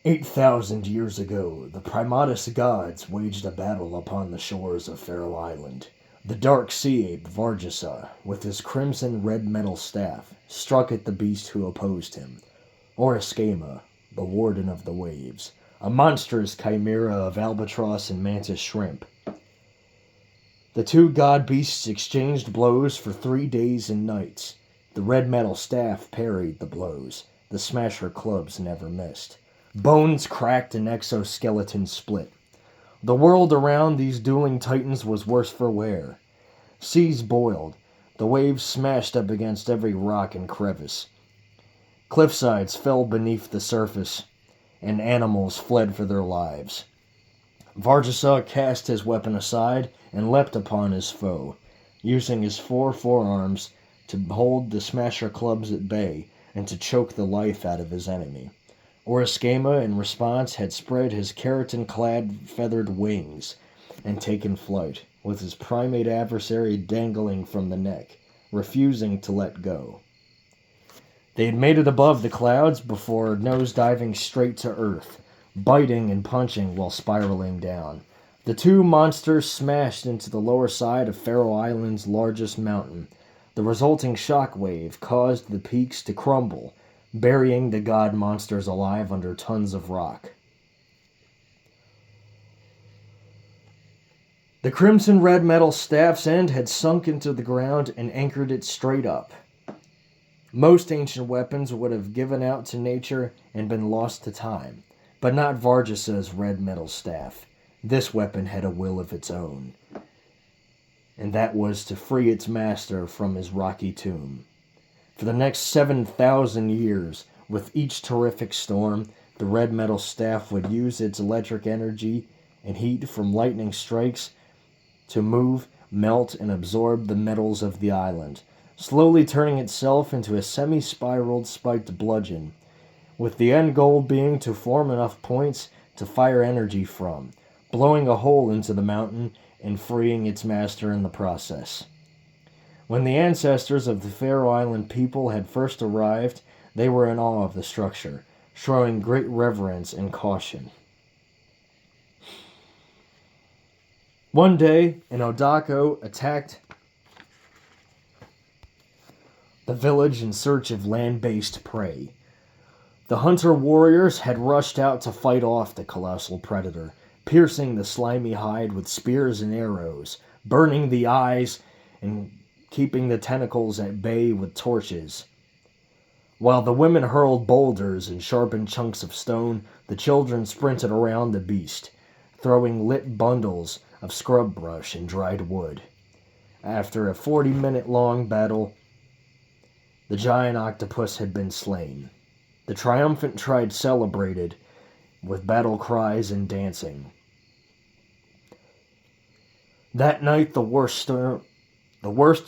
8,000 years ago, the Primatus gods waged a battle upon the shores of Faroe Island. The dark sea ape Vargasa, with his crimson red metal staff, struck at the beast who opposed him, Oriskema, the warden of the waves, a monstrous chimera of albatross and mantis shrimp. The two god beasts exchanged blows for 3 days and nights. The red metal staff parried the blows. The smasher clubs never missed. Bones cracked and exoskeletons split. The world around these dueling titans was worse for wear. Seas boiled. The waves smashed up against every rock and crevice. Cliffsides fell beneath the surface, and animals fled for their lives. Vargasa cast his weapon aside and leapt upon his foe, using his 4 forearms to hold the smasher clubs at bay and to choke the life out of his enemy. Oriskema, in response, had spread his keratin-clad feathered wings and taken flight, with his primate adversary dangling from the neck, refusing to let go. They had made it above the clouds before nose-diving straight to earth, biting and punching while spiraling down. The two monsters smashed into the lower side of Faroe Island's largest mountain. The resulting shock wave caused the peaks to crumble, burying the god monsters alive under tons of rock. The crimson red metal staff's end had sunk into the ground and anchored it straight up. Most ancient weapons would have given out to nature and been lost to time, but not Vargasa's red metal staff. This weapon had a will of its own, and that was to free its master from his rocky tomb. For the next 7,000 years, with each terrific storm, the red metal staff would use its electric energy and heat from lightning strikes to move, melt, and absorb the metals of the island, slowly turning itself into a semi-spiraled spiked bludgeon, with the end goal being to form enough points to fire energy from, blowing a hole into the mountain and freeing its master in the process. When the ancestors of the Faroe Island people had first arrived, they were in awe of the structure, showing great reverence and caution. One day, an Oodako attacked the village in search of land-based prey. The hunter-warriors had rushed out to fight off the colossal predator, piercing the slimy hide with spears and arrows, burning the eyes and keeping the tentacles at bay with torches. While the women hurled boulders and sharpened chunks of stone, the children sprinted around the beast, throwing lit bundles of scrub brush and dried wood. After a 40-minute-long battle, the giant octopus had been slain. The triumphant tribe celebrated with battle cries and dancing. That night, the worst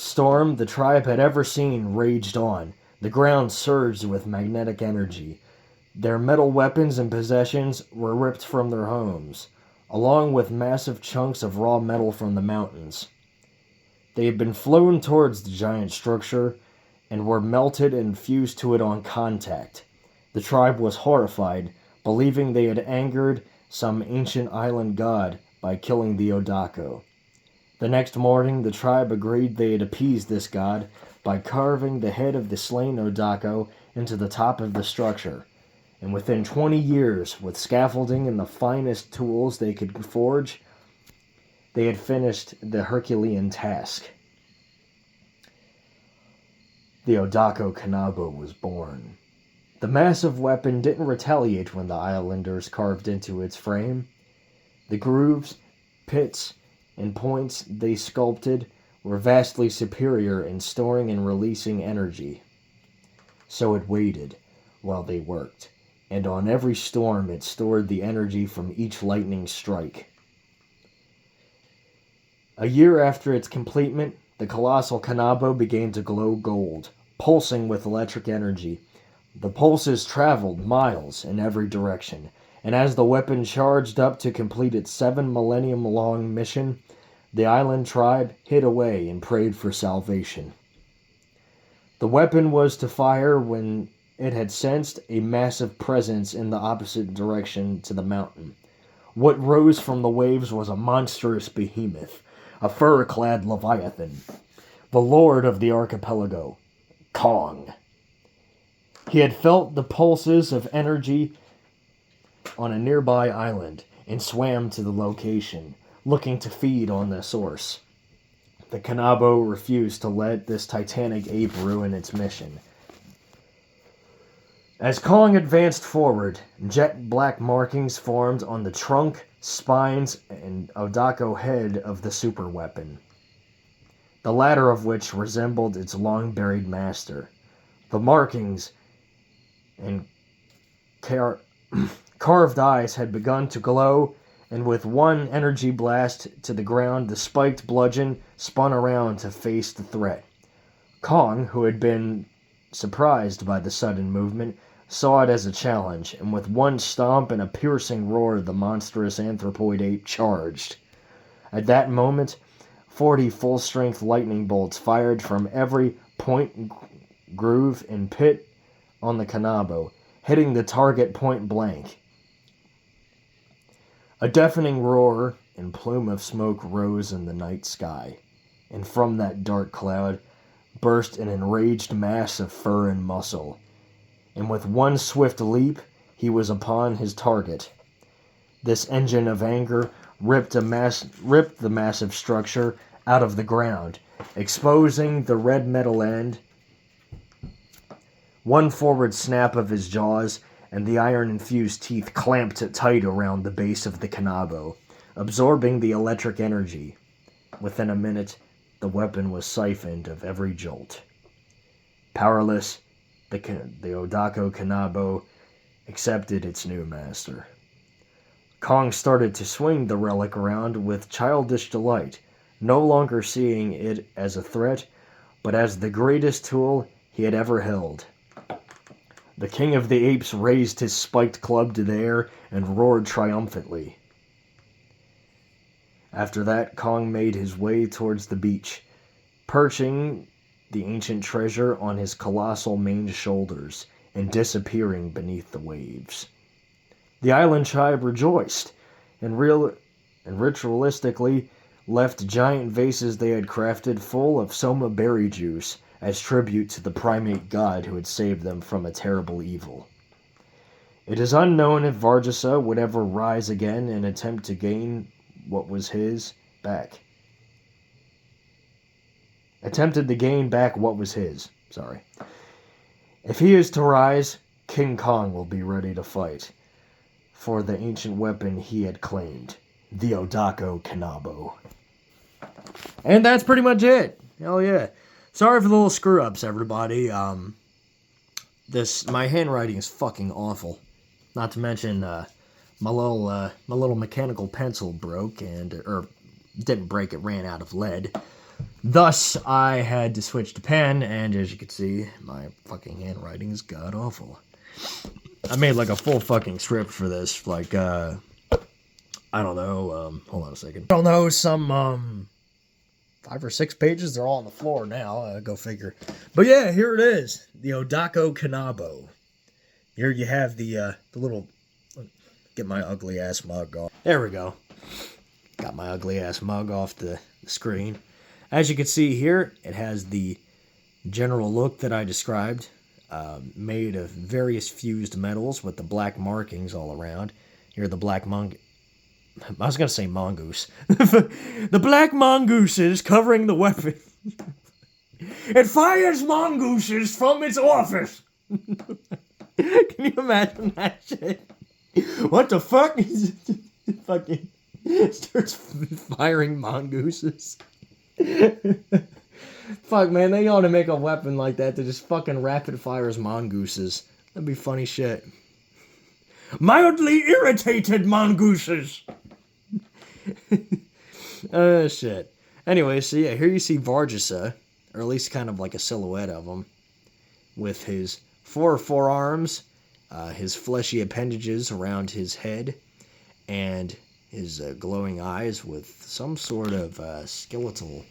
storm the tribe had ever seen raged on. The ground surged with magnetic energy. Their metal weapons and possessions were ripped from their homes, along with massive chunks of raw metal from the mountains. They had been flown towards the giant structure and were melted and fused to it on contact. The tribe was horrified, believing they had angered some ancient island god by killing the Oodako. The next morning, the tribe agreed they had appeased this god by carving the head of the slain Oodako into the top of the structure, and within 20 years, with scaffolding and the finest tools they could forge, they had finished the Herculean task. The Oodako Kanabo was born. The massive weapon didn't retaliate when the islanders carved into its frame. The grooves, pits, and points they sculpted were vastly superior in storing and releasing energy. So it waited while they worked, and on every storm it stored the energy from each lightning strike. A year after its completement, the colossal Kanabo began to glow gold, pulsing with electric energy. The pulses traveled miles in every direction, and as the weapon charged up to complete its 7-millennium-long mission, the island tribe hid away and prayed for salvation. The weapon was to fire when it had sensed a massive presence in the opposite direction to the mountain. What rose from the waves was a monstrous behemoth, a fur-clad leviathan, the lord of the archipelago, Kong. He had felt the pulses of energy on a nearby island and swam to the location, looking to feed on the source. The Kanabo refused to let this titanic ape ruin its mission. As Kong advanced forward, jet black markings formed on the trunk, spines, and Oodako head of the superweapon, the latter of which resembled its long-buried master. The markings and carved eyes had begun to glow, and with one energy blast to the ground, the spiked bludgeon spun around to face the threat. Kong, who had been surprised by the sudden movement, saw it as a challenge, and with one stomp and a piercing roar, the monstrous anthropoid ape charged. At that moment, 40 full-strength lightning bolts fired from every point, groove, and pit on the Kanabo, hitting the target point blank. A deafening roar and plume of smoke rose in the night sky, and from that dark cloud burst an enraged mass of fur and muscle, and with one swift leap, he was upon his target. This engine of anger ripped the massive structure out of the ground, exposing the red metal end. One forward snap of his jaws, and the iron-infused teeth clamped tight around the base of the Kanabo, absorbing the electric energy. Within a minute, the weapon was siphoned of every jolt. Powerless, the Oodako Kanabo accepted its new master. Kong started to swing the relic around with childish delight, no longer seeing it as a threat, but as the greatest tool he had ever held. The king of the apes raised his spiked club to the air and roared triumphantly. After that, Kong made his way towards the beach, perching the ancient treasure on his colossal maned shoulders and disappearing beneath the waves. The island tribe rejoiced, and ritualistically left giant vases they had crafted full of soma berry juice as tribute to the primate god who had saved them from a terrible evil. It is unknown if Varjasa would ever rise again and attempt to gain what was his back. Attempted to gain back what was his. Sorry. If he is to rise, King Kong will be ready to fight for the ancient weapon he had claimed, the Oodako Kanabo. And that's pretty much it. Hell yeah. Sorry for the little screw-ups, everybody. My handwriting is fucking awful. Not to mention, my little mechanical pencil broke, or didn't break, it ran out of lead. Thus, I had to switch to pen, and as you can see, my fucking handwriting is god-awful. I made like a full fucking script for this, like, I don't know, hold on a second. I don't know, some, 5 or 6 pages, they're all on the floor now, go figure. But yeah, here it is, the Oodako Kanabo. Here you have the little, get my ugly ass mug off. There we go. Got my ugly ass mug off the screen. As you can see here, it has the general look that I described, made of various fused metals with the black markings all around. Here are the black I was going to say mongoose. The black mongooses covering the weapon. It fires mongooses from its office. Can you imagine that shit? What the fuck? Fucking starts firing mongooses. Fuck, man, they ought to make a weapon like that that just fucking rapid fires mongooses. That'd be funny shit. Mildly irritated mongooses. Shit. Anyway, so yeah, here you see Varjasa, or at least kind of like a silhouette of him, with his 4 forearms, his fleshy appendages around his head, and his glowing eyes with some sort of skeletal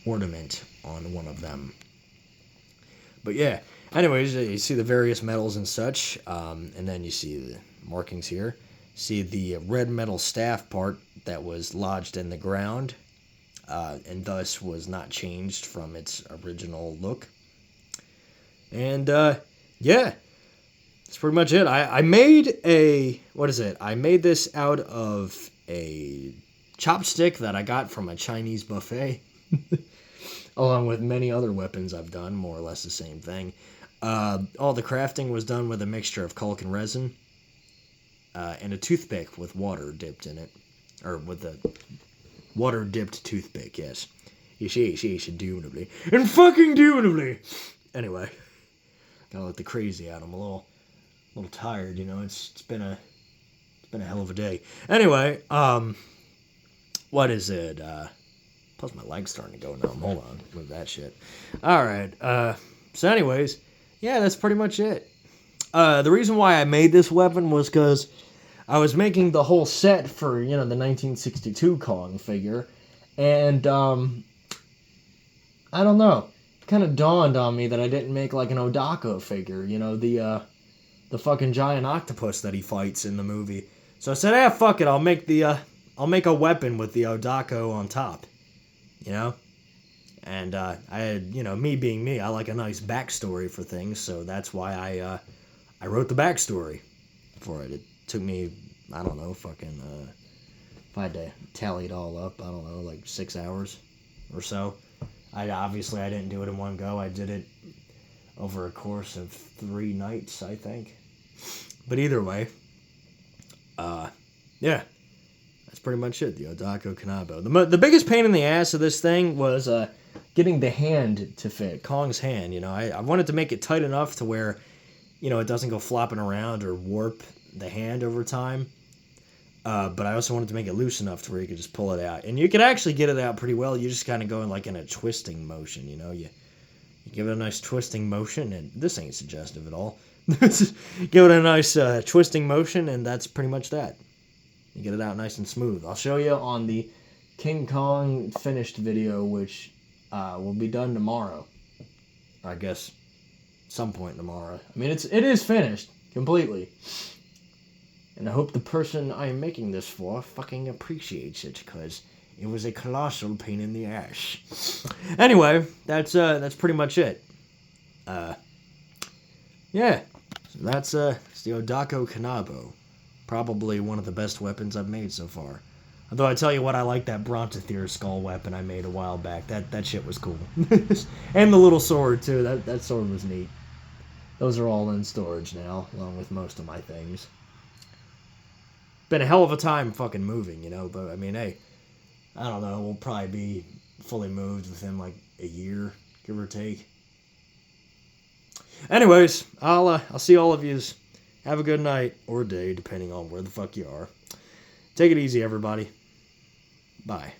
ornament on one of them. But yeah, Anyways, you see the various metals and such, and then you see the markings here. See the red metal staff part that was lodged in the ground, and thus was not changed from its original look. And, yeah, that's pretty much it. I made I made this out of a chopstick that I got from a Chinese buffet, along with many other weapons I've done, more or less the same thing. All the crafting was done with a mixture of caulk and resin, and a toothpick with water dipped in it. Or with a water-dipped toothpick, yes. Yes, indubitably. And fucking indubitably! Anyway, gotta let the crazy out. I'm a little tired, you know. It's been a hell of a day. Anyway, what is it? Plus my leg's starting to go numb. Hold on, move that shit. All right. So, anyways, yeah, that's pretty much it. The reason why I made this weapon was because I was making the whole set for, the 1962 Kong figure, and I don't know. It kind of dawned on me that I didn't make like an Oodako figure, the fucking giant octopus that he fights in the movie. So I said, fuck it, I'll make a weapon with the Oodako on top, And I had, me being me, I like a nice backstory for things, so that's why I wrote the backstory for it. It took me, I don't know, if I had to tally it all up, I don't know, like 6 hours or so. I didn't do it in one go. I did it over a course of 3 nights, I think. But either way, yeah, that's pretty much it, the Oodako Kanabo. The biggest pain in the ass of this thing was getting the hand to fit, Kong's hand, I wanted to make it tight enough to where, it doesn't go flopping around or warp the hand over time. But I also wanted to make it loose enough to where you could just pull it out. And you could actually get it out pretty well. You just kind of go in a twisting motion, You give it a nice twisting motion, and this ain't suggestive at all. Give it a nice twisting motion, and that's pretty much that. You get it out nice and smooth. I'll show you on the King Kong finished video, which will be done tomorrow. I guess some point tomorrow. I mean, it is finished completely. And I hope the person I am making this for fucking appreciates it, because it was a colossal pain in the ass. Anyway, that's pretty much it. Yeah, so that's the Oodako Kanabo. Probably one of the best weapons I've made so far. Although I tell you what, I like that Brontothir skull weapon I made a while back. That shit was cool. And the little sword too. That sword was neat. Those are all in storage now, along with most of my things. Been a hell of a time fucking moving, but I mean, hey, I don't know, we'll probably be fully moved within like a year, give or take. Anyways, I'll see all of yous. Have a good night or day, depending on where the fuck you are. Take it easy, everybody. Bye.